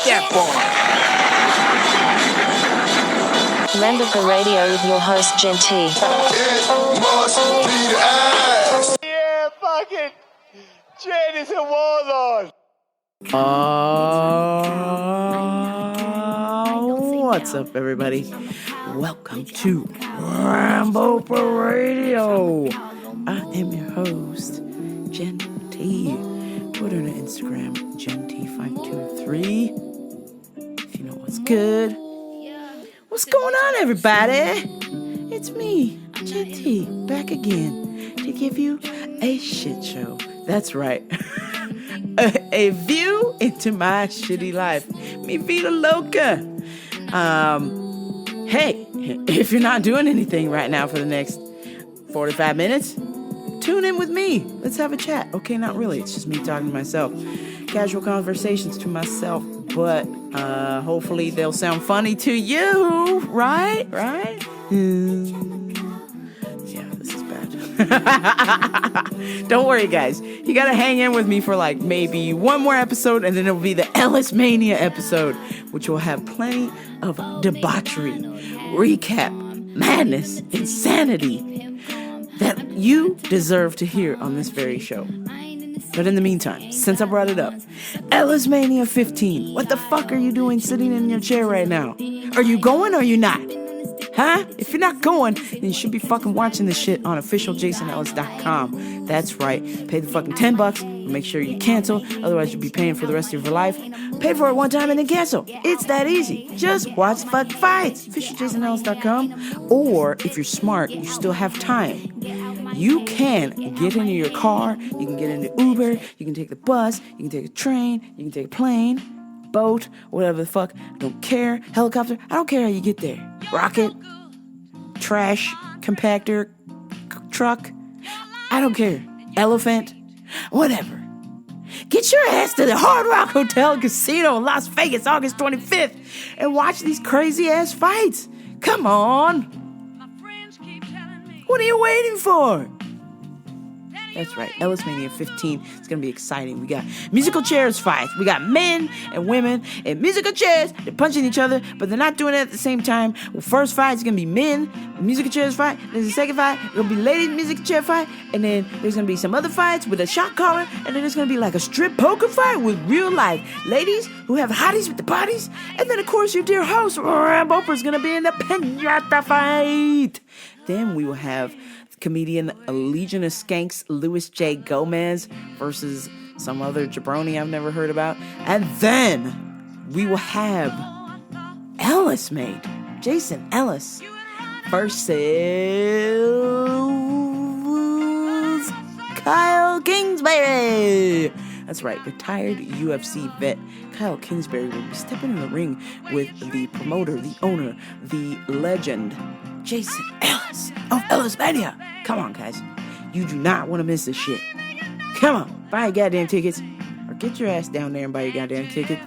that boy. Remember for radio with your host, Genty. It must be the ass. Yeah, fucking Jen is a warlord. What's up, everybody? Welcome to Bomb PSA Radio. I am your host, Genty. Twitter and Instagram, Genty523. If you know what's good. What's going on, everybody? It's me, Genty, back again to give you a shit show. That's right. a view into my shitty life. Mi vida loca. Hey, if you're not doing anything right now for the next 45 minutes, tune in with me. Let's have a chat. Okay, not really. It's just me talking to myself. Casual conversations to myself, but hopefully they'll sound funny to you. Right? Yeah, this is bad. Don't worry, guys. You gotta hang in with me for like maybe one more episode, and then it'll be the Ellismaina episode, which will have plenty of debauchery, recap, madness, insanity that you deserve to hear on this very show. But in the meantime, since I brought it up, Ellismaina 15, what the fuck are you doing sitting in your chair right now? Are you going or are you not? Huh? If you're not going, then you should be fucking watching this shit on officialjasonellis.com. That's right. Pay the fucking $10. Make sure you cancel. Otherwise, you'll be paying for the rest of your life. Pay for it one time and then cancel. It's that easy. Just watch fucking fights. officialjasonellis.com. Or if you're smart, you still have time. You can get into your car. You can get into Uber. You can take the bus. You can take a train. You can take a plane, boat, whatever the fuck. I don't care. Helicopter. I don't care how you get there. Rocket, trash, compactor, truck. I don't care. Elephant, whatever. Get your ass to the Hard Rock Hotel and Casino in Las Vegas, August 25th, and watch these crazy ass fights. Come on. What are you waiting for? That's right, Ellismaina 15. It's going to be exciting. We got musical chairs fights. We got men and women in musical chairs. They're punching each other, but they're not doing it at the same time. Well, first fight is going to be men, musical chairs fight. There's a second fight. It's going to be ladies, musical chair fight. And then there's going to be some other fights with a shot caller. And then there's going to be like a strip poker fight with real life ladies who have hotties with the bodies. And then, of course, your dear host, Rambo, is going to be in the pinata fight. Then we will have comedian Legion of Skanks Louis J. Gomez versus some other jabroni I've never heard about. And then we will have Ellismaina, Jason Ellis versus Kyle Kingsbury. That's right, retired UFC vet Kyle Kingsbury will be stepping in the ring with the promoter, the owner, the legend, Jason Ellis of Ellismaina. Come on, guys. You do not want to miss this shit. Come on. Buy your goddamn tickets. Or get your ass down there and buy your goddamn ticket.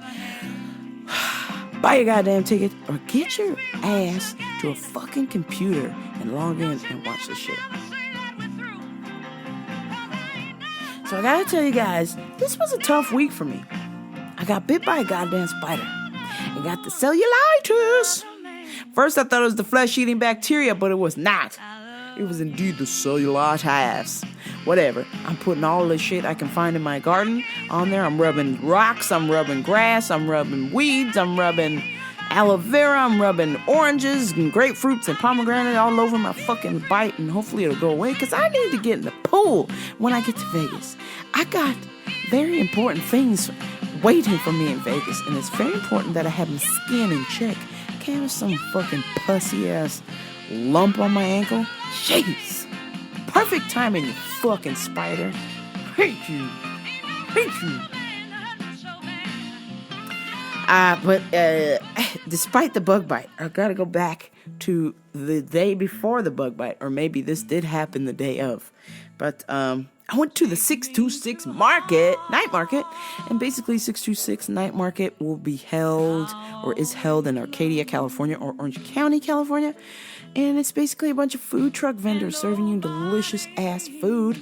Buy your goddamn ticket. Or get your ass to a fucking computer and log in and watch this shit. So I gotta tell you guys, this was a tough week for me. I got bit by a goddamn spider. And got the cellulitis. First, I thought it was the flesh-eating bacteria, but it was not. It was indeed the cellulitis. Whatever. I'm putting all the shit I can find in my garden on there. I'm rubbing rocks. I'm rubbing grass. I'm rubbing weeds. I'm rubbing aloe vera. I'm rubbing oranges and grapefruits and pomegranate all over my fucking bite. And hopefully it'll go away because I need to get in the pool when I get to Vegas. I got very important things waiting for me in Vegas. And it's very important that I have my skin in check. Can't have some fucking pussy-ass lump on my ankle. Jeez. Perfect timing, you fucking spider. Hate you. But despite the bug bite, I gotta go back to the day before the bug bite, or maybe this did happen the day of. But I went to the 626 night market, and basically 626 night market will be held, or is held in Arcadia, California, or Orange County, California, and it's basically a bunch of food truck vendors serving you delicious ass food.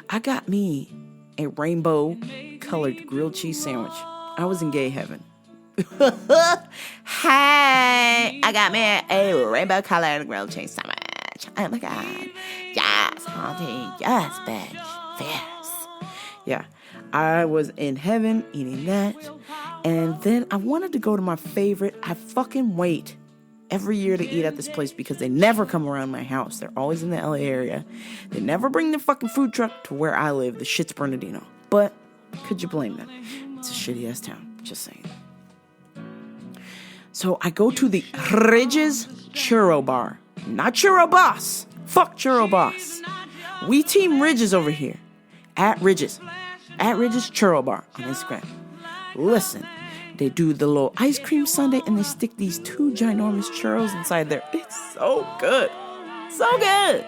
I got me a rainbow colored grilled cheese sandwich. I was in gay heaven. Hey, I got me a rainbow colored grilled cheese sandwich. Oh my God. Yes, auntie. Yes, bitch. Yes. Yeah. I was in heaven eating that. And then I wanted to go to my favorite. I fucking wait every year to eat at this place because they never come around my house. They're always in the LA area. They never bring the fucking food truck to where I live, the shit's Bernardino. But could you blame them? It's a shitty ass town. Just saying. So I go to the Ridges Churro Bar. Not Churro Boss. Fuck Churro Boss. We team Ridges over here. At Ridges. At Ridges Churro Bar on Instagram. Listen. They do the little ice cream sundae and they stick these 2 ginormous churros inside there. It's so good. So good.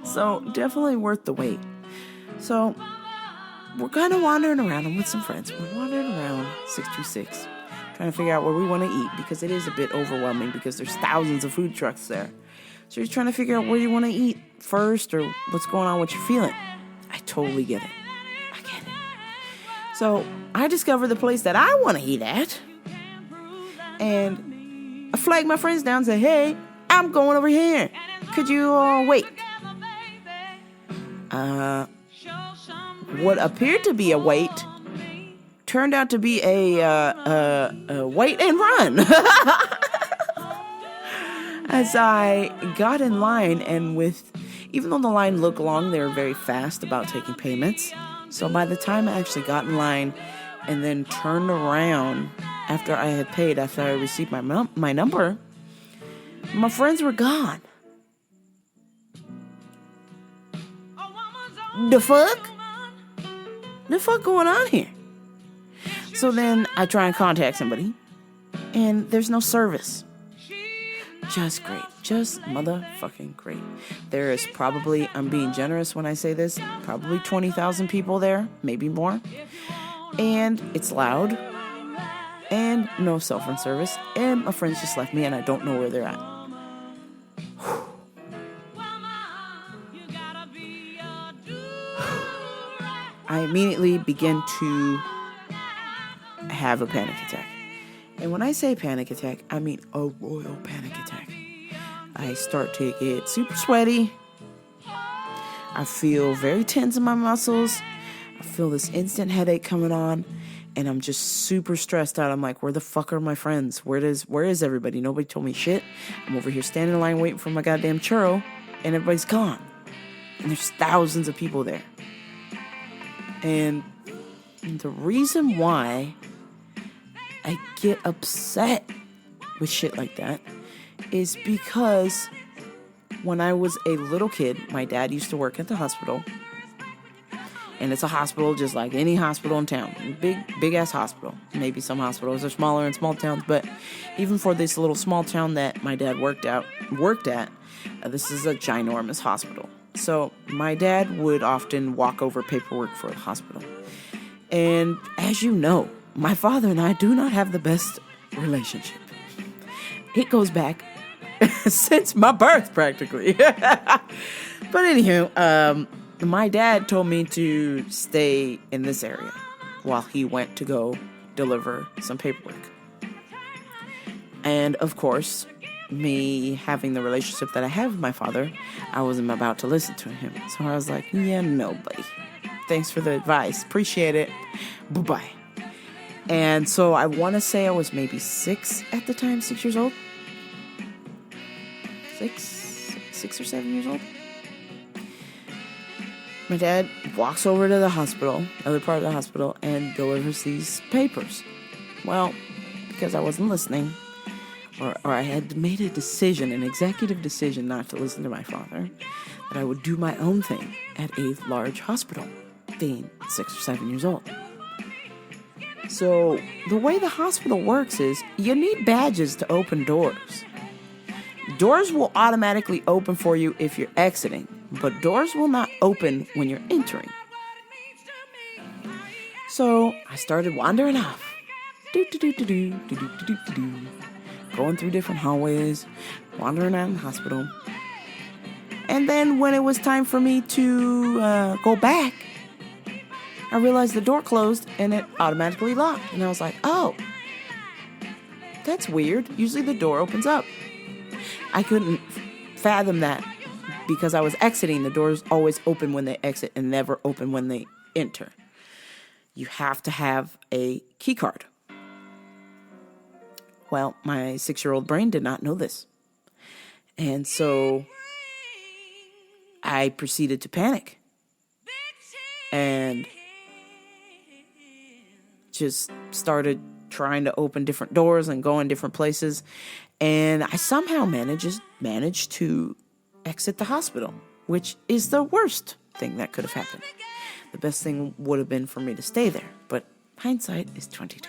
So definitely worth the wait. So we're kind of wandering around. I'm with some friends. We're wandering around 626. Trying to figure out where we want to eat because it is a bit overwhelming because there's thousands of food trucks there. So you're trying to figure out where you want to eat first or what's going on, what you're feeling. I totally get it. I get it. So I discover the place that I want to eat at. And I flag my friends down and say, hey, I'm going over here. Could you wait? What appeared to be a wait turned out to be a wait and run. As I got in line and even though the line looked long, they were very fast about taking payments. So by the time I actually got in line and then turned around after I had paid, after I received my number, my friends were gone. The fuck? The fuck going on here? So then I try and contact somebody, and there's no service. Just great. Just motherfucking great. There is probably, I'm being generous when I say this, probably 20,000 people there, maybe more. And it's loud, and no cell phone service, and my friends just left me, and I don't know where they're at. I immediately begin to have a panic attack. And when I say panic attack, I mean a royal panic attack. I start to get super sweaty. I feel very tense in my muscles. I feel this instant headache coming on. And I'm just super stressed out. I'm like, where the fuck are my friends? Where is everybody? Nobody told me shit. I'm over here standing in line waiting for my goddamn churro. And everybody's gone. And there's thousands of people there. And the reason why I get upset with shit like that is because when I was a little kid, my dad used to work at the hospital. And it's a hospital just like any hospital in town. Big ass hospital. Maybe some hospitals are smaller in small towns, but even for this little small town that my dad worked at, this is a ginormous hospital. So my dad would often walk over paperwork for the hospital. And as you know, my father and I do not have the best relationship. It goes back since my birth, practically. But anywho, my dad told me to stay in this area while he went to go deliver some paperwork. And of course, me having the relationship that I have with my father, I wasn't about to listen to him. So I was like, yeah, no, buddy. Thanks for the advice. Appreciate it. Bye-bye. And so I want to say I was maybe 6 at the time, 6 years old. 6 or 7 years old. My dad walks over to the hospital, other part of the hospital, and delivers these papers. Well, because I wasn't listening, or I had made a decision, an executive decision not to listen to my father, that I would do my own thing at a large hospital, being 6 or 7 years old. So the way the hospital works is you need badges to open doors. Doors will automatically open for you if you're exiting, but doors will not open when you're entering. So I started wandering off. Going through different hallways, wandering around the hospital. And then when it was time for me to go back, I realized the door closed and it automatically locked. And I was like, oh, that's weird. Usually the door opens up. I couldn't fathom that because I was exiting. The doors always open when they exit and never open when they enter. You have to have a key card. Well, my 6-year-old brain did not know this. And so I proceeded to panic and just started trying to open different doors and go in different places. And I somehow managed to exit the hospital, which is the worst thing that could have happened. The best thing would have been for me to stay there, but hindsight is 20/20.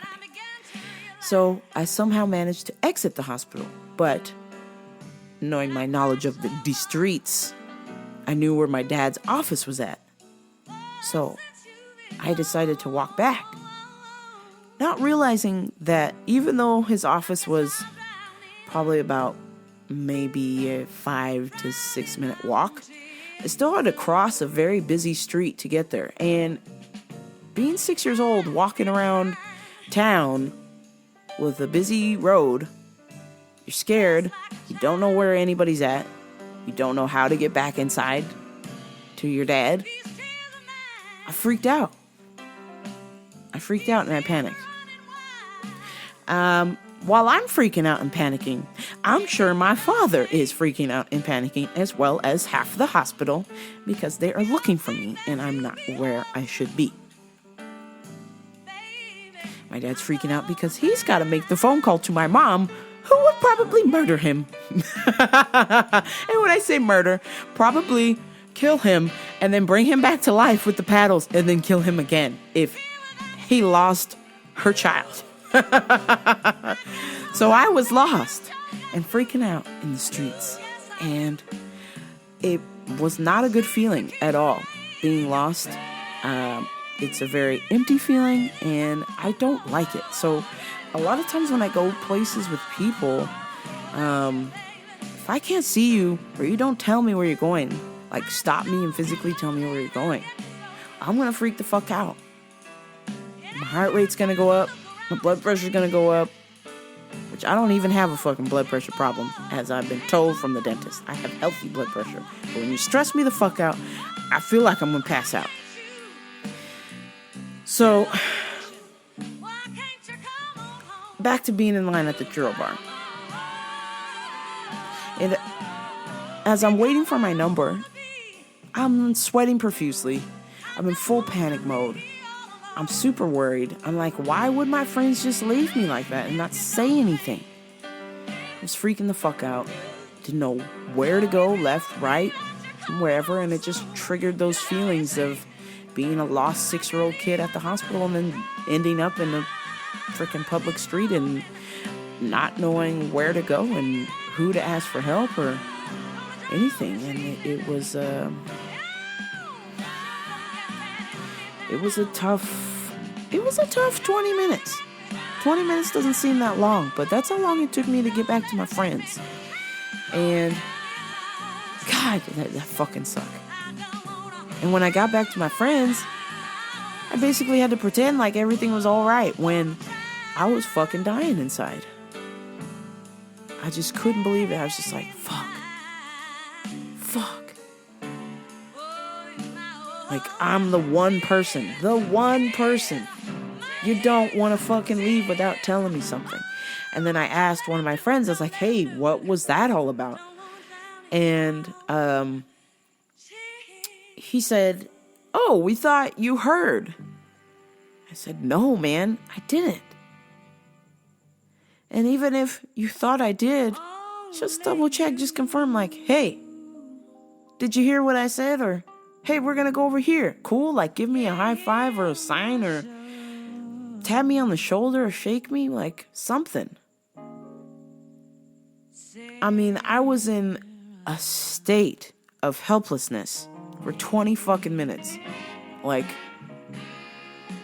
So I somehow managed to exit the hospital, but knowing my knowledge of the streets, I knew where my dad's office was at. So I decided to walk back, not realizing that even though his office was probably about maybe a 5 to 6 minute walk, I still had to cross a very busy street to get there. And being 6 years old, walking around town with a busy road, you're scared, you don't know where anybody's at, you don't know how to get back inside to your dad. I freaked out and I panicked. While I'm freaking out and panicking, I'm sure my father is freaking out and panicking, as well as half the hospital, because they are looking for me and I'm not where I should be. My dad's freaking out because he's got to make the phone call to my mom, who would probably murder him. And when I say murder, probably kill him and then bring him back to life with the paddles and then kill him again if he lost her child. So I was lost and freaking out in the streets, and it was not a good feeling at all, being lost. It's a very empty feeling, and I don't like it. So a lot of times when I go places with people, if I can't see you or you don't tell me where you're going, like stop me and physically tell me where you're going, I'm gonna freak the fuck out. My heart rate's gonna go up, my blood pressure's gonna go up, which I don't even have a fucking blood pressure problem, as I've been told from the dentist. I have healthy blood pressure. But when you stress me the fuck out, I feel like I'm gonna pass out. So, back to being in line at the churro bar. And as I'm waiting for my number, I'm sweating profusely. I'm in full panic mode. I'm super worried. I'm like, why would my friends just leave me like that and not say anything? I was freaking the fuck out. Didn't know where to go, left, right, wherever, and it just triggered those feelings of being a lost 6-year-old kid at the hospital and then ending up in a freaking public street and not knowing where to go and who to ask for help or anything. And it was a tough 20 minutes. 20 minutes doesn't seem that long, but that's how long it took me to get back to my friends. And God, that fucking sucked. And when I got back to my friends, I basically had to pretend like everything was all right when I was fucking dying inside. I just couldn't believe it. I was just like, fuck. Like, I'm the one person you don't want to fucking leave without telling me something. And then I asked one of my friends, I was like, hey, what was that all about? And he said, oh, we thought you heard. I said, no, man, I didn't. And even if you thought I did, just double check, just confirm, like, hey, did you hear what I said? Or, hey, we're going to go over here. Cool, like, give me a high five or a sign or tap me on the shoulder or shake me, like, something. I mean, I was in a state of helplessness for 20 fucking minutes. Like,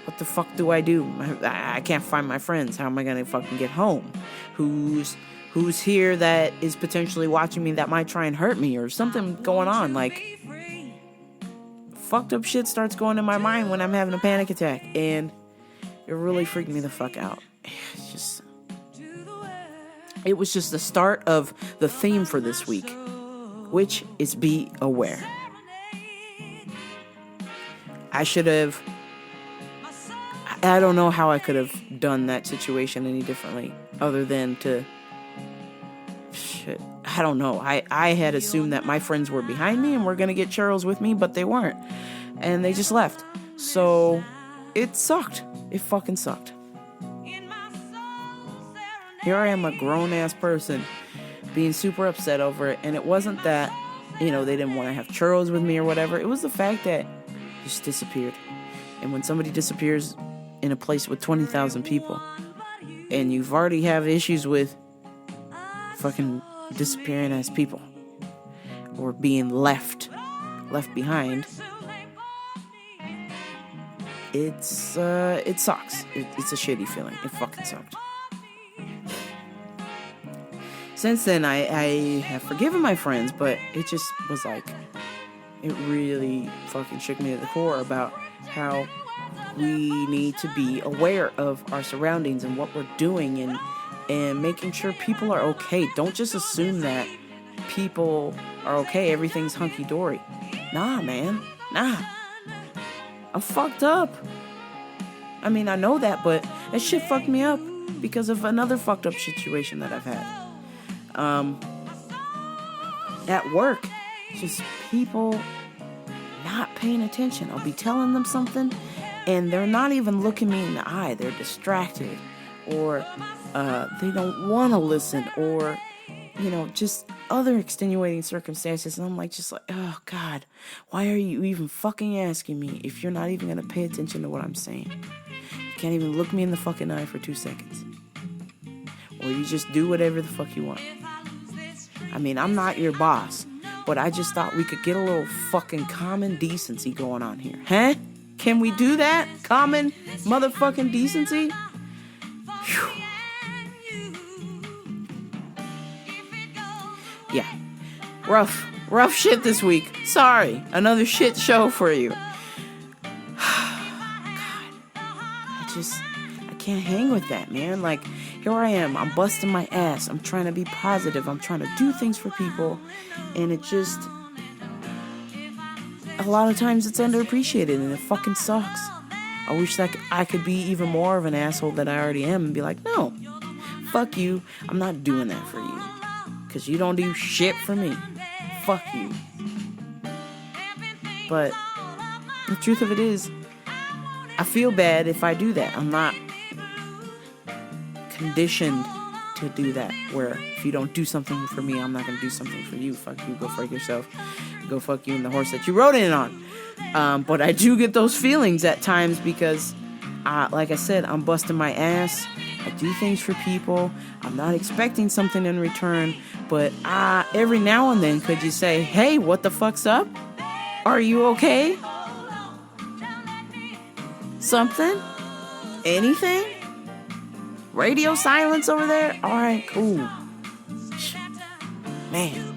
what the fuck do? I can't find my friends. How am I gonna fucking get home? Who's here that is potentially watching me that might try and hurt me or something going on? Like, fucked up shit starts going in my mind when I'm having a panic attack, and it really freaked me the fuck out. It's just, it was just the start of the theme for this week, which is be aware. I don't know how I could have done that situation any differently other than to, I don't know. I had assumed that my friends were behind me and were going to get churros with me, but they weren't. And they just left. So it sucked. It fucking sucked. Here I am, a grown-ass person, being super upset over it. And it wasn't that, they didn't want to have churros with me or whatever. It was the fact that it just disappeared. And when somebody disappears in a place with 20,000 people, and you've already have issues with fucking disappearing as people, or being left behind, it sucks. It's a shitty feeling. It fucking sucked. Since then, I have forgiven my friends, but it just was like, it really fucking shook me to the core about how we need to be aware of our surroundings and what we're doing and making sure people are okay. Don't just assume that people are okay, everything's hunky-dory. Nah, man. Nah. I'm fucked up. I mean, I know that, but that shit fucked me up because of another fucked up situation that I've had. At work, just people not paying attention. I'll be telling them something and they're not even looking me in the eye. They're distracted, or they don't want to listen, or just other extenuating circumstances. And I'm like, oh God, why are you even fucking asking me if you're not even gonna pay attention to what I'm saying? You can't even look me in the fucking eye for 2 seconds, or you just do whatever the fuck you want. I mean, I'm not your boss, but I just thought we could get a little fucking common decency going on here. Huh? Can we do that? Common motherfucking decency? Whew. Yeah. Rough shit this week. Sorry. Another shit show for you. God. I can't hang with that, man. Like, here I am. I'm busting my ass. I'm trying to be positive. I'm trying to do things for people. And it just, a lot of times it's underappreciated and it fucking sucks. I wish that I could be even more of an asshole than I already am and be like, no, fuck you. I'm not doing that for you. Because you don't do shit for me. Fuck you. But the truth of it is, I feel bad if I do that. I'm not conditioned to do that, where if you don't do something for me, I'm not going to do something for you. Fuck you. Go fuck yourself. Go fuck you and the horse that you rode in on. But I do get those feelings at times because, like I said, I'm busting my ass. I do things for people. I'm not expecting something in return. But every now and then, could you say, hey, what the fuck's up? Are you okay? Something? Anything? Radio silence over there? Alright, cool. Man.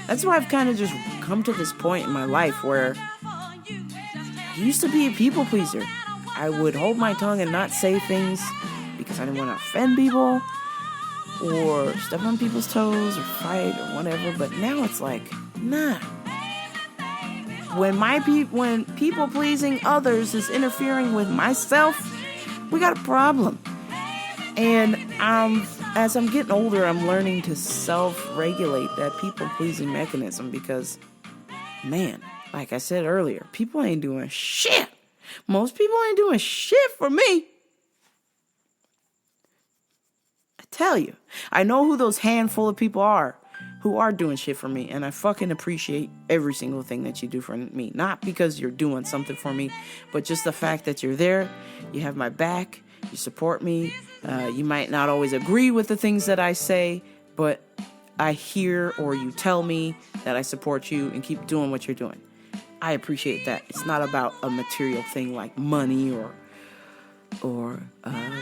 That's why I've kind of just come to this point in my life where I used to be a people pleaser. I would hold my tongue and not say things because I didn't want to offend people or step on people's toes or fight or whatever. But now it's like, nah. When people pleasing others is interfering with myself, we got a problem. And as I'm getting older, I'm learning to self-regulate that people-pleasing mechanism because, man, like I said earlier, people ain't doing shit. Most people ain't doing shit for me. I tell you, I know who those handful of people are who are doing shit for me, and I fucking appreciate every single thing that you do for me. Not because you're doing something for me, but just the fact that you're there, you have my back, you support me. You might not always agree with the things that I say, but I hear or you tell me that I support you and keep doing what you're doing. I appreciate that. It's not about a material thing like money or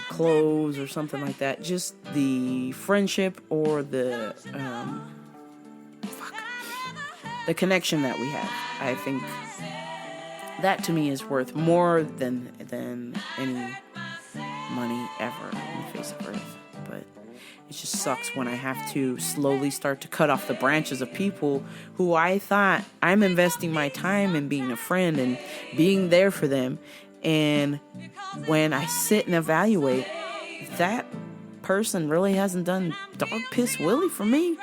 clothes or something like that. Just the friendship or the connection that we have. I think that to me is worth more than any money ever on the face of earth. But It just sucks when I have to slowly start to cut off the branches of people who I thought I'm investing my time in being a friend and being there for them. And when I sit and evaluate, that person really hasn't done dog piss willy for me.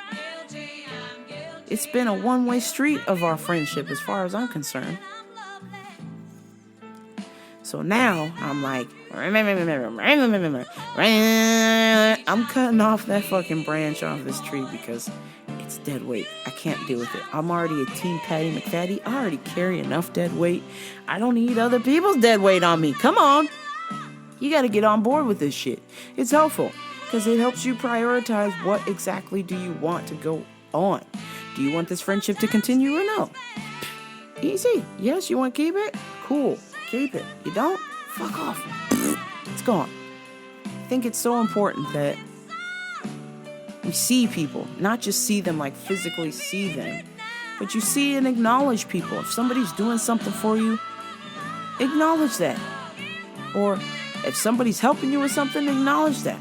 It's been a one-way street of our friendship as far as I'm concerned. So now I'm like, I'm cutting off that fucking branch off this tree because it's dead weight. I can't deal with it. I'm already a Team Patty McFatty. I already carry enough dead weight. I don't need other people's dead weight on me. Come on. You got to get on board with this shit. It's helpful because it helps you prioritize what exactly do you want to go on. Do you want this friendship to continue or no? Easy. Yes, you want to keep it? Cool. Keep it. You don't? Fuck off. It's gone. I think it's so important that we see people, not just see them like physically see them, but you see and acknowledge people. If somebody's doing something for you, acknowledge that. Or if somebody's helping you with something, acknowledge that.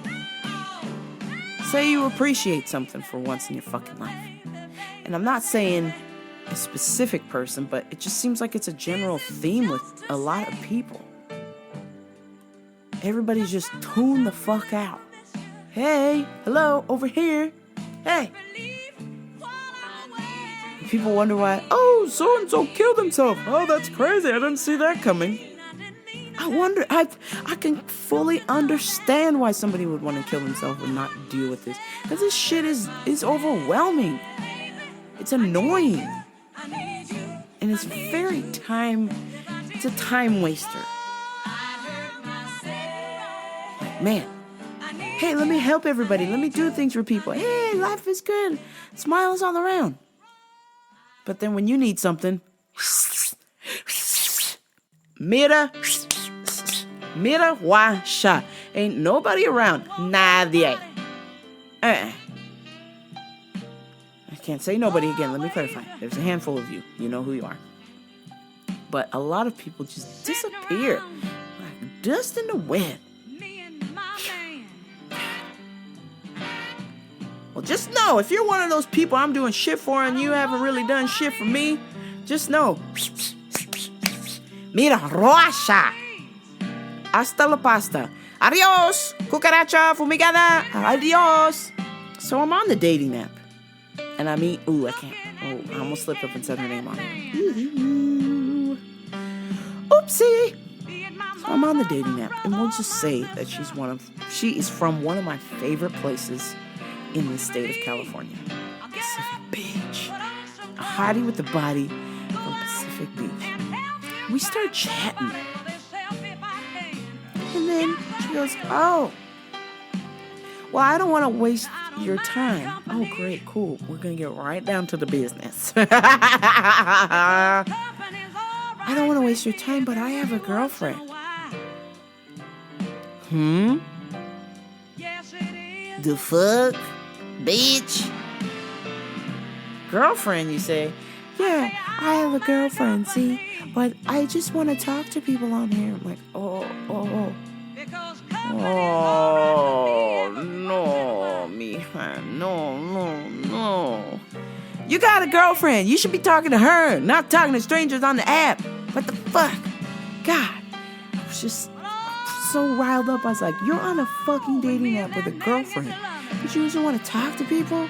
Say you appreciate something for once in your fucking life. And I'm not saying a specific person, but it just seems like it's a general theme with a lot of people. Everybody's just tuned the fuck out. Hey, hello, over here. Hey. People wonder why, oh, so-and-so killed himself. Oh, that's crazy. I didn't see that coming. I wonder, I can fully understand why somebody would want to kill themselves and not deal with this. Because this shit is overwhelming. It's annoying. And it's it's a time waster. Man. Hey, let me help everybody. Let me do things for people. Hey, life is good. Smiles all around. But then when you need something, mira, washa. Ain't nobody around. Nadie. I can't say nobody again. Let me clarify. There's a handful of you. You know who you are. But a lot of people just disappear like dust in the wind. Well, just know, if you're one of those people I'm doing shit for and you haven't really done shit for me, just know. Mira, rocha. Hasta la pasta. Adios. Cucaracha fumigada. Adios. So I'm on the dating app. And I mean, I can't. I almost slipped up and said her name on it. Oopsie. So I'm on the dating app. And we'll just say that she is from one of my favorite places in the state of California. Pacific Beach. A hottie with the body from Pacific Beach. We start chatting. And then she goes, oh, well, I don't want to waste your time. Oh, great, cool. We're going to get right down to the business. I don't want to waste your time, but I have a girlfriend. The fuck? Bitch. Girlfriend, you say? Yeah, I have a girlfriend, see? But I just want to talk to people on here. I'm like, oh, no, mija, no. You got a girlfriend. You should be talking to her, not talking to strangers on the app. What the fuck? God. I was just so riled up. I was like, you're on a fucking dating app with a girlfriend, but you just want to talk to people?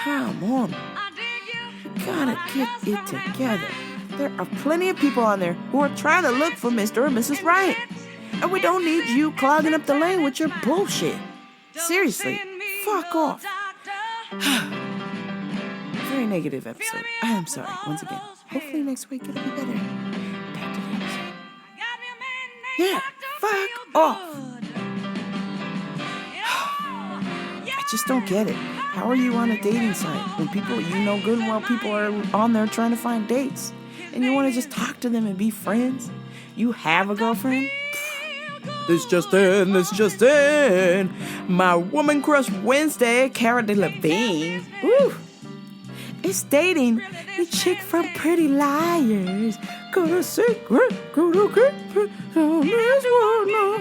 Come on. You gotta get it together. There are plenty of people on there who are trying to look for Mr. or Mrs. Right. And we don't need you clogging up the lane with your bullshit. Seriously, fuck off. Very negative episode. I am sorry, once again. Hopefully next week it'll be better. Back to the episode. Yeah, fuck off. I just don't get it. How are you on a dating site when people, you know good and well, people are on there trying to find dates, and you want to just talk to them and be friends? You have a girlfriend? This just in. My woman crush Wednesday, Cara Delevingne, is dating the chick from Pretty Liars. Got a secret, got a secret on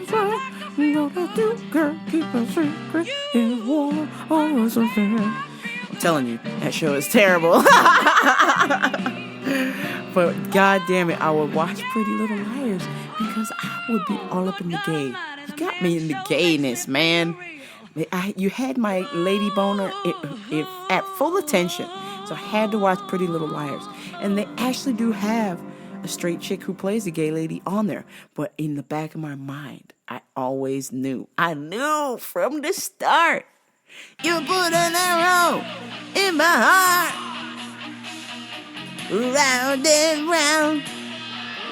this one. You know what to do, girl. Keep a secret in war. Always a fair. I'm telling you, that show is terrible. But god damn it, I would watch Pretty Little Liars because I would be all up in the gay. You got me in the gayness, man. You had my lady boner if at full attention. So I had to watch Pretty Little Liars. And they actually do have a straight chick who plays a gay lady on there. But in the back of my mind, I always knew. I knew from the start. You put an arrow in my heart. Round and round.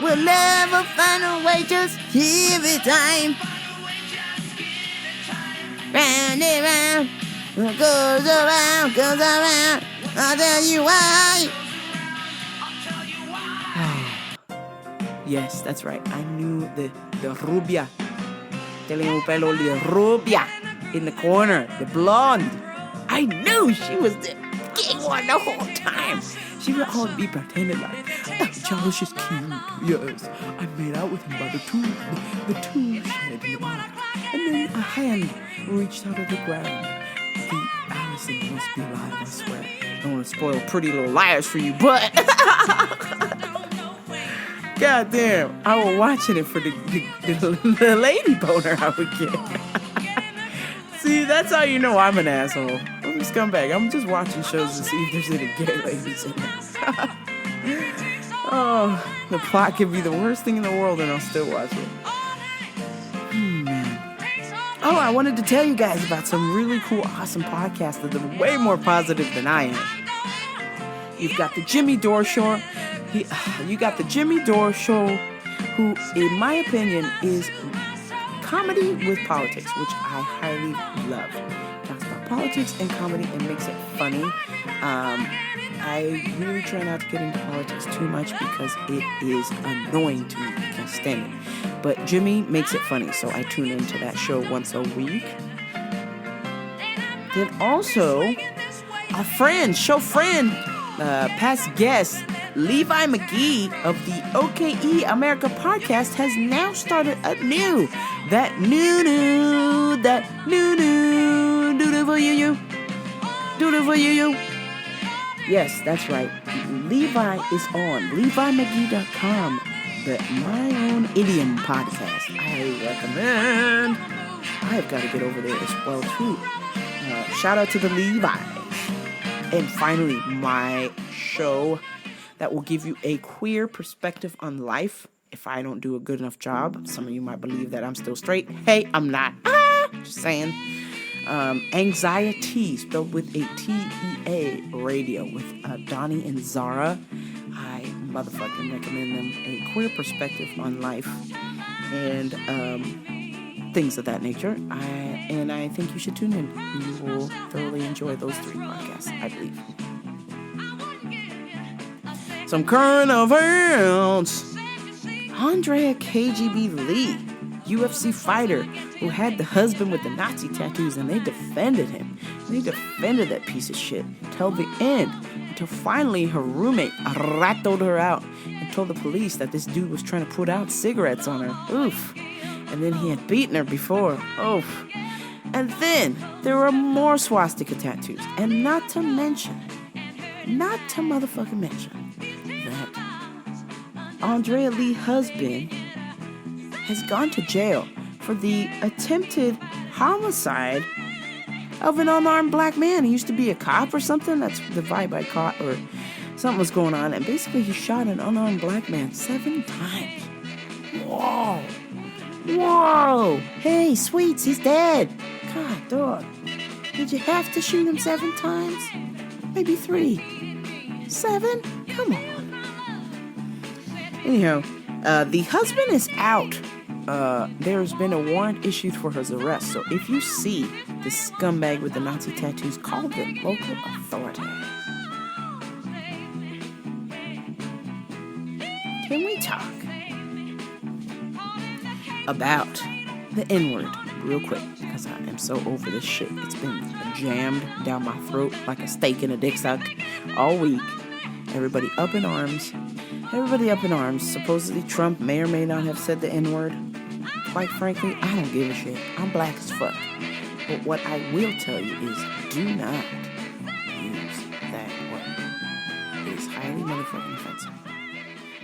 We'll never find a way, just give it time. Round and round. What goes around, goes around. I'll tell you why. Yes, that's right. I knew the rubia. Tenía un pelo de rubia in the corner, the blonde. I knew she was the gay one the whole time. She would always be pretending like, oh, Charles is cute. Yes, I made out with him by the tube shed in the park. And then a hand reached out of the ground. The Allison must be alive, I swear. I don't want to spoil Pretty Little Liars for you, but god damn, I was watching it for the lady boner I would get. See, that's how you know I'm an asshole. I'm a scumbag. I'm just watching shows to see if there's any gay ladies in it. Oh, the plot could be the worst thing in the world and I'll still watch it. Man. Oh, I wanted to tell you guys about some really cool, awesome podcasts that are way more positive than I am. You've got the Jimmy Dore Show. You got the Jimmy Dore Show, who, in my opinion, is comedy with politics, which I highly love. Talks about politics and comedy and makes it funny. I really try not to get into politics too much because it is annoying to me. I can't stand it. But Jimmy makes it funny, so I tune into that show once a week. Then also, a friend, past guest, Levi McGee of the OKE America podcast has now started anew. That new, do it for you. Yes, that's right. Levi is on LeviMcGee.com, the My Own Idiom podcast. I recommend. I've got to get over there as well, too. Shout out to the Levi. And finally, my show that will give you a queer perspective on life. If I don't do a good enough job, some of you might believe that I'm still straight. Hey, I'm not. Just saying. Anxiety, spelled with a T-E-A, radio with Donnie and Zara. I motherfucking recommend them. A queer perspective on life and things of that nature. I think you should tune in. You will thoroughly enjoy those 3 podcasts, I believe. Some current events. Andrea KGB Lee, UFC fighter who had the husband with the Nazi tattoos, and they defended him. They defended that piece of shit till the end, until finally her roommate rattled her out and told the police that this dude was trying to put out cigarettes on her. Oof. And then he had beaten her before. Oof. And then there were more swastika tattoos. And not to motherfucking mention, that Andrea Lee's husband has gone to jail for the attempted homicide of an unarmed black man. He used to be a cop or something. That's the vibe I caught, or something was going on. And basically he shot an unarmed black man 7 times. Whoa. Hey, Sweets, he's dead. God, dog. Did you have to shoot him 7 times? Maybe 3. 7? Come on. Anyhow, the husband is out. There's been a warrant issued for his arrest. So if you see the scumbag with the Nazi tattoos, call the local authorities. Can we talk about the N-word real quick? Because I am so over this shit. It's been jammed down my throat like a steak in a dick sock all week. Everybody up in arms. Supposedly Trump may or may not have said the N-word. quite frankly, I don't give a shit. I'm black as fuck. But what I will tell you is do not use that word. It is highly motherfucking offensive.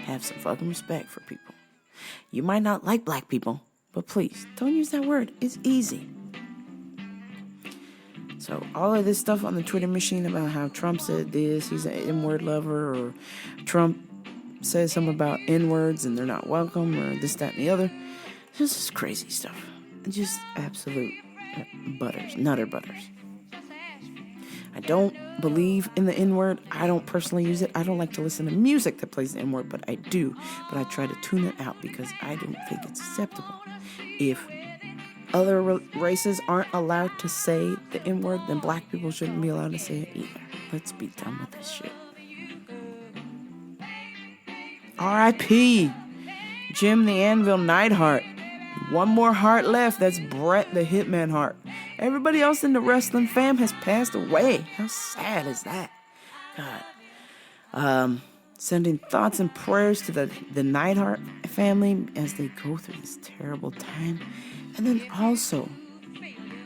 Have some fucking respect for people. You might not like black people, but please, don't use that word. It's easy. So all of this stuff on the Twitter machine about how Trump said this, he's an N-word lover, or Trump says something about N-words and they're not welcome, or this, that, and the other. This is crazy stuff. Just absolute nutter butters. I don't believe in the N-word. I don't personally use it. I don't like to listen to music that plays the N-word, but I do. But I try to tune it out because I don't think it's acceptable. If other races aren't allowed to say the N-word, then black people shouldn't be allowed to say it either. Let's be done with this shit. R.I.P. Jim the Anvil Neidhart. One more heart left. That's Bret the Hitman Hart. Everybody else in the wrestling fam has passed away. How sad is that? God. Sending thoughts and prayers to the Neidhart family as they go through this terrible time. And then also,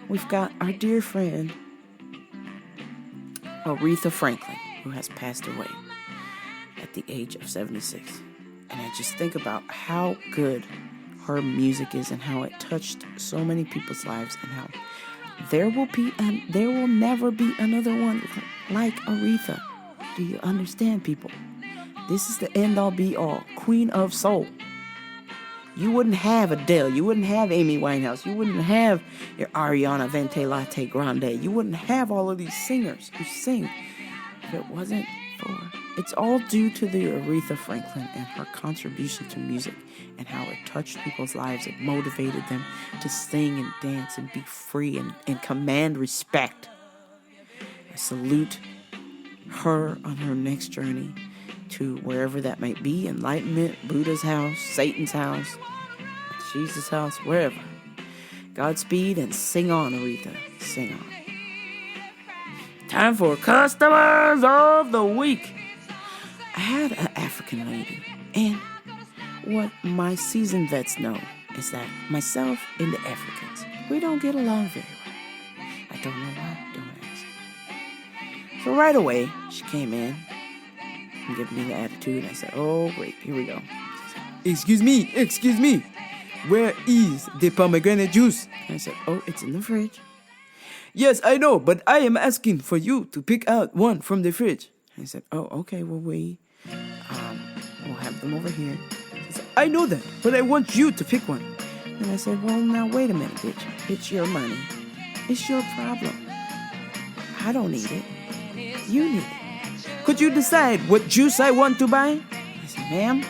we've got our dear friend, Aretha Franklin, who has passed away at the age of 76. And I just think about how good her music is and how it touched so many people's lives, and how there will never be another one like Aretha. Do you understand, people? This is the end all be all, queen of soul. You wouldn't have Adele, you wouldn't have Amy Winehouse, you wouldn't have your Ariana Ventelate Grande, you wouldn't have all of these singers who sing if it wasn't for... It's all due to the Aretha Franklin and her contribution to music and how it touched people's lives. It motivated them to sing and dance and be free and command respect. I salute her on her next journey to wherever that might be, enlightenment, Buddha's house, Satan's house, Jesus' house, wherever. Godspeed and sing on, Aretha. Sing on. Time for Customers of the Week. I had an African lady, and what my seasoned vets know is that myself and the Africans, we don't get along very well. I don't know why, don't ask. So right away, she came in and gave me the attitude. I said, oh, great, here we go. Excuse me, where is the pomegranate juice? And I said, oh, it's in the fridge. Yes, I know, but I am asking for you to pick out one from the fridge. And I said, oh, okay, well, we'll have them over here. She said, I know that, but I want you to pick one. And I said, well, now, wait a minute, bitch. It's your money. It's your problem. I don't need it. You need it. Could you decide what juice I want to buy? I said, ma'am,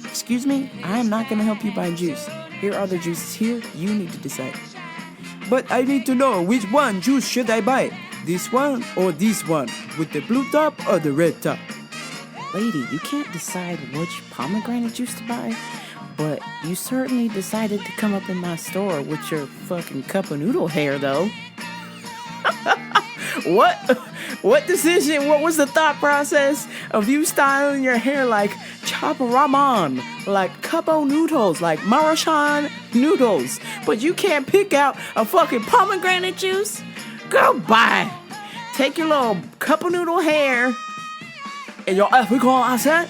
excuse me, I am not going to help you buy juice. Here are the juices here. You need to decide. But I need to know which one juice should I buy. This one or this one? With the blue top or the red top? Lady, you can't decide which pomegranate juice to buy, but you certainly decided to come up in my store with your fucking cup of noodle hair, though. What decision? What was the thought process of you styling your hair like Chopper Ramen, like Cupo noodles, like Marachan noodles, but you can't pick out a fucking pomegranate juice? Girl, bye. Take your little cup of noodle hair and your African accent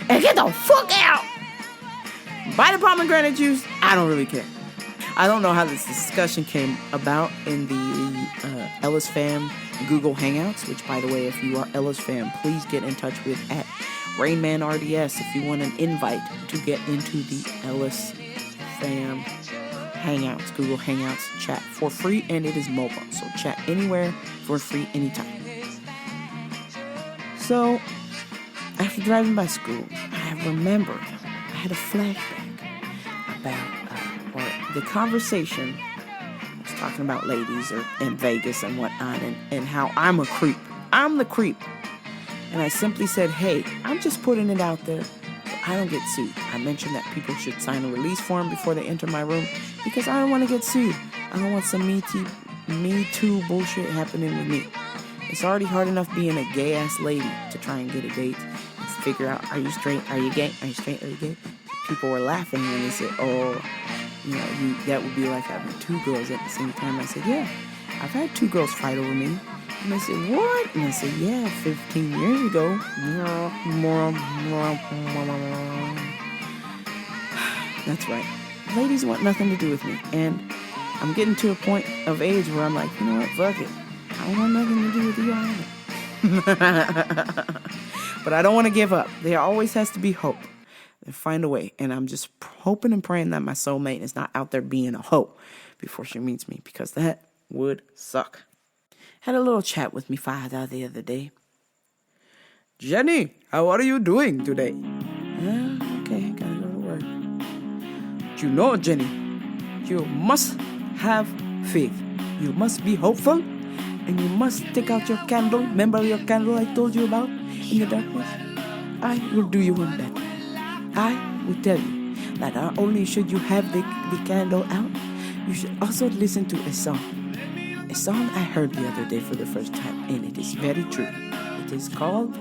and get the fuck out. Buy the pomegranate juice. I don't really care. I don't know how this discussion came about in the Ellis fam Google Hangouts, which, by the way, if you are Ellis fam, please get in touch with at RainmanRDS if you want an invite to get into the Ellis fam Hangouts, Google Hangouts chat for free, and it is mobile, so chat anywhere for free anytime. So, after driving by school, I remembered I had a flashback about the conversation. I was talking about ladies in Vegas and whatnot, and how I'm a creep. I'm the creep. And I simply said, hey, I'm just putting it out there so I don't get sued. I mentioned that people should sign a release form before they enter my room because I don't want to get sued. I don't want some Me Too bullshit happening with me. It's already hard enough being a gay-ass lady to try and get a date and figure out, are you straight? Are you gay? Are you straight? Are you gay? people were laughing when they said, oh, that would be like having two girls at the same time. I said, yeah, I've had two girls fight over me. And they said, what? And I said, yeah, 15 years ago. That's right. Ladies want nothing to do with me. And I'm getting to a point of age where I'm like, you know what, fuck it. I don't want nothing to do with you either. But I don't want to give up. There always has to be hope. And find a way. And I'm just hoping and praying that my soulmate is not out there being a hoe before she meets me, because that would suck. Had a little chat with me father the other day. Jenny, how are you doing today? Okay, gotta go to work. You know, Jenny, you must have faith. You must be hopeful. And you must take out your candle. Remember your candle I told you about in the darkness? I will do you one better. I will tell you that not only should you have the candle out, you should also listen to a song. A song I heard the other day for the first time, and it is very true. It is called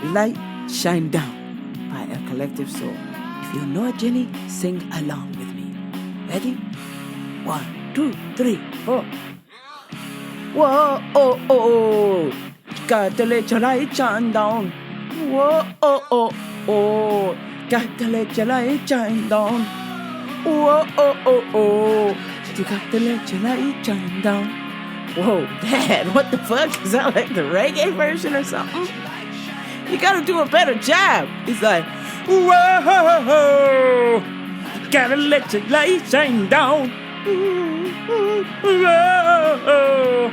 Light Shine Down by A Collective Soul. If you know it, Jenny, sing along with me. Ready? 1, 2, 3, 4. Whoa, oh, oh, got to let your light shine down. Whoa, oh, oh, oh, got to let your light shine down. Whoa, oh, oh, oh, you got to let your light shine down. Whoa, Dad, what the fuck? Is that like the reggae version or something? You gotta do a better job. It's like, whoa, you gotta let your light shine down. Whoa,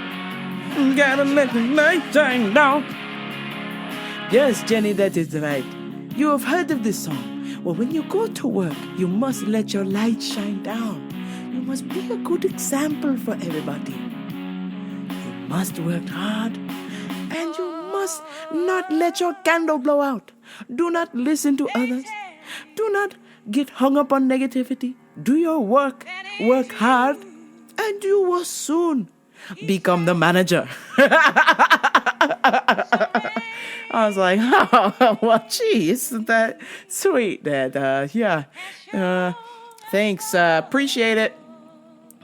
gotta let the light shine down. Yes, Jenny, that is right. You have heard of this song. Well, when you go to work, you must let your light shine down. You must be a good example for everybody. You must work hard, and you must not let your candle blow out. Do not listen to others. Do not get hung up on negativity. Do your work hard, and you will soon become the manager. I was like, oh, well, gee, isn't that sweet, Dad? Yeah. Thanks. Appreciate it.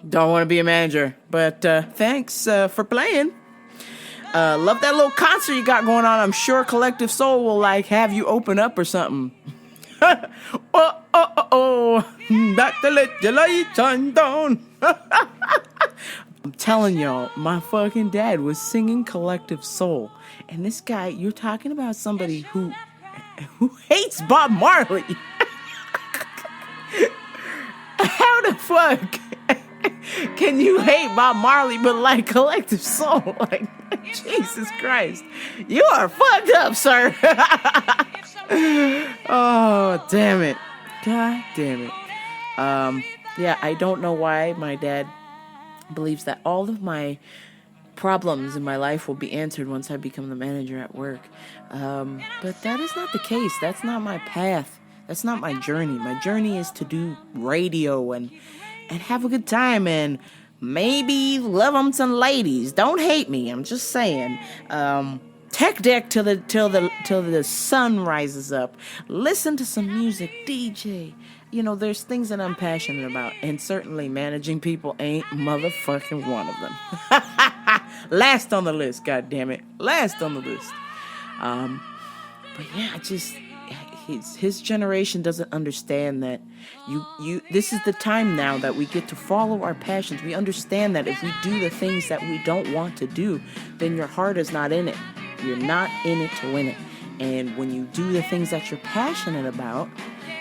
Don't want to be a manager, but thanks for playing. Love that little concert you got going on. I'm sure Collective Soul will have you open up or something. oh, not to let your light shine down. I'm telling y'all, my fucking dad was singing Collective Soul. And this guy, you're talking about somebody who hates Bob Marley. How the fuck can you hate Bob Marley but like Collective Soul? Like, Jesus Christ. You are fucked up, sir. Oh, damn it. God damn it. Yeah, I don't know why my dad believes that all of my problems in my life will be answered once I become the manager at work. But that is not the case. That's not my path. That's not my journey. My journey is to do radio and have a good time and maybe love on some ladies. Don't hate me. I'm just saying. Tech deck till the sun rises up. Listen to some music, DJ. You know, there's things that I'm passionate about, and certainly managing people ain't motherfucking one of them. Last on the list, goddammit. Last on the list. But yeah, his generation doesn't understand that this is the time now that we get to follow our passions. We understand that if we do the things that we don't want to do, then your heart is not in it. You're not in it to win it. And when you do the things that you're passionate about,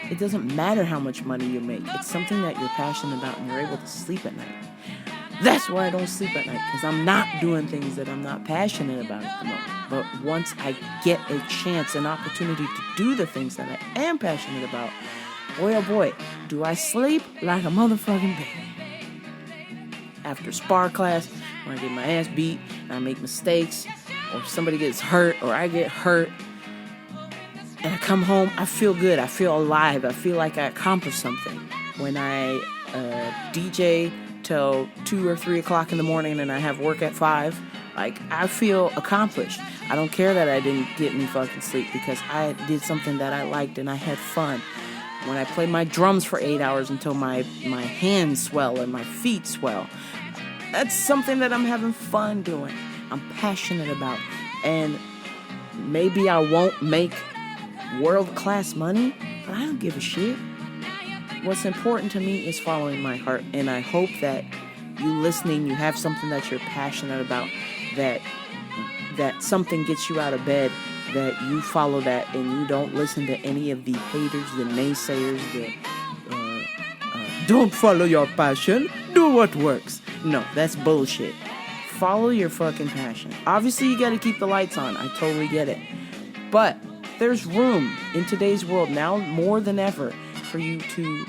it doesn't matter how much money you make. It's something that you're passionate about and you're able to sleep at night. That's why I don't sleep at night, because I'm not doing things that I'm not passionate about at the moment. But once I get a chance, an opportunity to do the things that I am passionate about, boy, oh boy, do I sleep like a motherfucking baby. After spar class, when I get my ass beat, and I make mistakes, or somebody gets hurt, or I get hurt, and I come home, I feel good. I feel alive. I feel like I accomplished something. When I DJ till 2 or 3 o'clock in the morning and I have work at 5, like, I feel accomplished. I don't care that I didn't get any fucking sleep because I did something that I liked and I had fun. when I play my drums for 8 hours until my hands swell and my feet swell. That's something that I'm having fun doing. I'm passionate about. And maybe I won't make world-class money, but I don't give a shit. What's important to me is following my heart. And I hope that you listening, you have something that you're passionate about, that something gets you out of bed, that you follow that and you don't listen to any of the haters, the naysayers, the don't follow your passion, do what works. No, that's bullshit. Follow your fucking passion. Obviously, you gotta keep the lights on. I totally get it. But there's room in today's world now more than ever for you to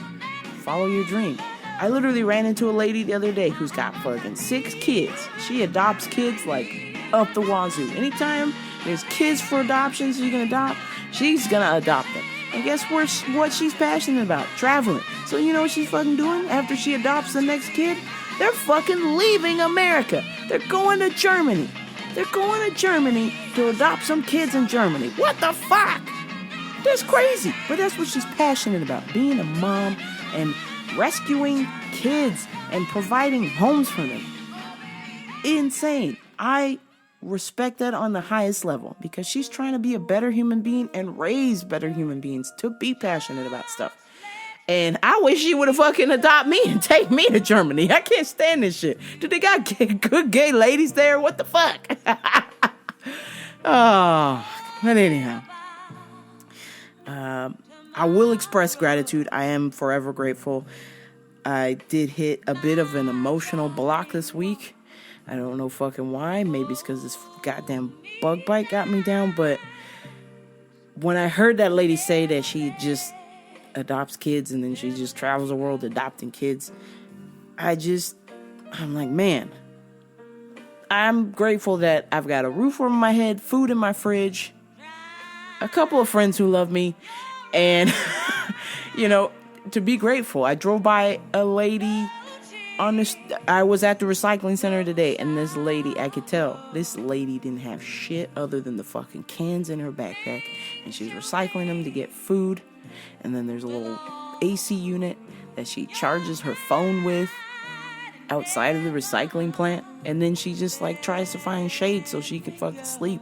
follow your dream. I literally ran into a lady the other day who's got fucking 6 kids. She adopts kids like up the wazoo. Anytime there's kids for adoptions you can adopt, she's gonna adopt them. And guess what she's passionate about? Traveling. So you know what she's fucking doing after she adopts the next kid? They're fucking leaving America. They're going to Germany. They're going to Germany to adopt some kids in Germany. What the fuck? That's crazy. But that's what she's passionate about. Being a mom and rescuing kids and providing homes for them. Insane. I respect that on the highest level because she's trying to be a better human being and raise better human beings to be passionate about stuff. And I wish she would have fucking adopt me and take me to Germany. I can't stand this shit. Do they got good gay ladies there? What the fuck? Oh, but anyhow. I will express gratitude. I am forever grateful. I did hit a bit of an emotional block this week. I don't know fucking why. Maybe it's because this goddamn bug bite got me down. But when I heard that lady say that she just adopts kids and then she just travels the world adopting kids, I'm like, man, I'm grateful that I've got a roof over my head, food in my fridge, a couple of friends who love me, and, you know, to be grateful. I drove by a lady I was at the recycling center today, and this lady, I could tell, this lady didn't have shit other than the fucking cans in her backpack, and she's recycling them to get food, and then there's a little AC unit that she charges her phone with outside of the recycling plant, and then she just, like, tries to find shade so she can fucking sleep.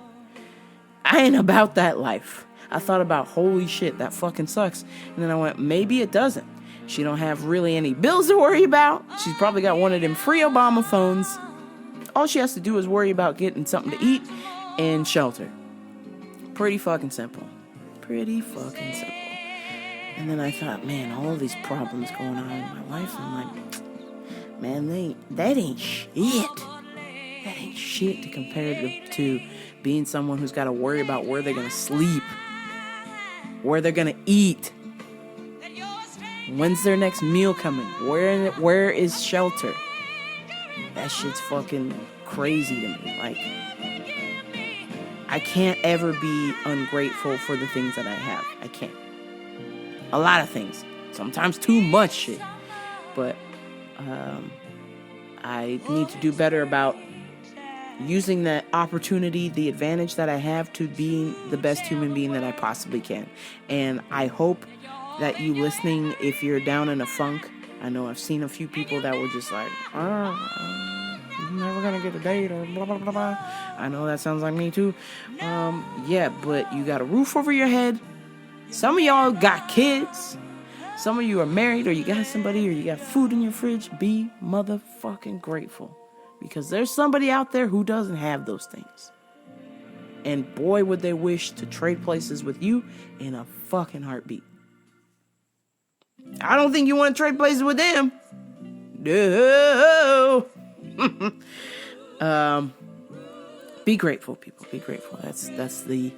I ain't about that life. I thought about, holy shit, that fucking sucks, and then I went, maybe it doesn't. She don't have really any bills to worry about. She's probably got one of them free Obama phones. All she has to do is worry about getting something to eat and shelter. Pretty fucking simple. Pretty fucking simple. And then I thought, man, all these problems going on in my life. I'm like, man, that ain't shit. That ain't shit to compare to being someone who's got to worry about where they're going to sleep, where they're going to eat. When's their next meal coming? Where is shelter? That shit's fucking crazy to me. Like, I can't ever be ungrateful for the things that I have. I can't. A lot of things. Sometimes too much shit. But I need to do better about using that opportunity, the advantage that I have to being the best human being that I possibly can. And I hope that you listening, if you're down in a funk, I know I've seen a few people that were just like, I'm never gonna get a date or blah blah blah blah. I know that sounds like me too. Yeah, but you got a roof over your head. Some of y'all got kids. Some of you are married, or you got somebody, or you got food in your fridge. Be motherfucking grateful, because there's somebody out there who doesn't have those things. And boy, would they wish to trade places with you in a fucking heartbeat. I don't think you want to trade places with them. No. Be grateful, people. Be grateful. That's the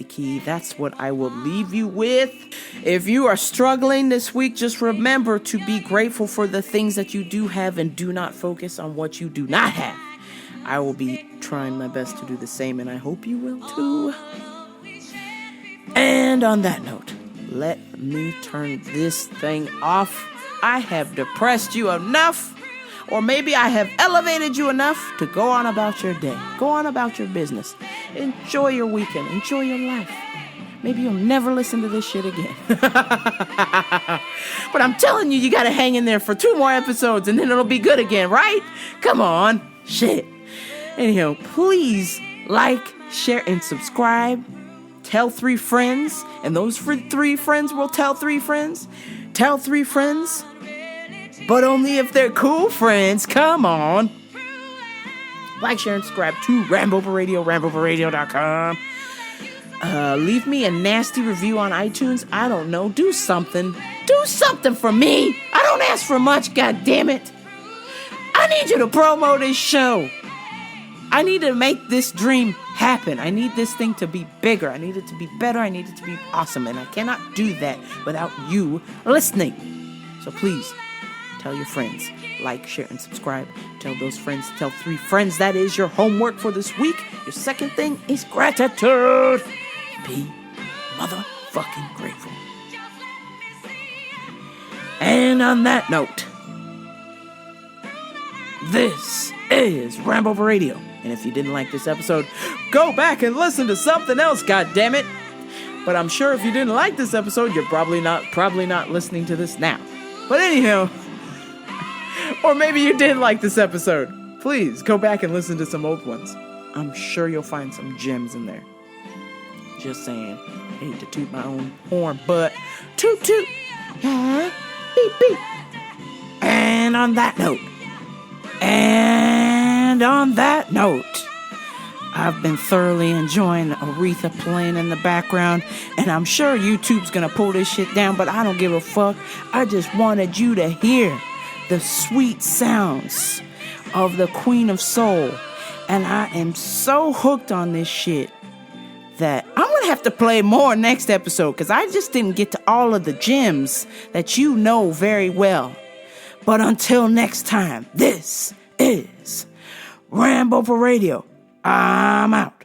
key. That's what I will leave you with. If you are struggling this week, just remember to be grateful for the things that you do have and do not focus on what you do not have. I will be trying my best to do the same, and I hope you will too. And on that note, let me turn this thing off. I have depressed you enough, or maybe I have elevated you enough to go on about your day. Go on about your business. Enjoy your weekend. Enjoy your life. Maybe you'll never listen to this shit again. I'm telling you, you gotta hang in there for 2 more episodes and then it'll be good again, right? Come on. Shit. Anyhow, please like, share, and subscribe. Tell 3 friends, and those 3 friends will tell 3 friends. Tell 3 friends, but only if they're cool friends. Come on. Like, share, and subscribe to Rambover Radio, ramboverradio.com. Leave me a nasty review on iTunes. I don't know. Do something. Do something for me. I don't ask for much, God damn it. I need you to promo this show. I need to make this dream happen. I need this thing to be bigger. I need it to be better. I need it to be awesome. And I cannot do that without you listening. So please, tell your friends. Like, share, and subscribe. Tell those friends to tell 3 friends. That is your homework for this week. Your second thing is gratitude. Be motherfucking grateful. And on that note, this is Rambover Radio. And if you didn't like this episode, go back and listen to something else, goddammit. But I'm sure if you didn't like this episode, you're probably not listening to this now. But anyhow, or maybe you did like this episode. Please go back and listen to some old ones. I'm sure you'll find some gems in there. Just saying. Hate to toot my own horn, but toot toot. Yeah. Beep beep. And on that note, I've been thoroughly enjoying Aretha playing in the background, and I'm sure YouTube's gonna pull this shit down, but I don't give a fuck. I just wanted you to hear the sweet sounds of the Queen of Soul, and I am so hooked on this shit that I'm gonna have to play more next episode, because I just didn't get to all of the gems that you know very well. But until next time, this is Rambover Radio. I'm out.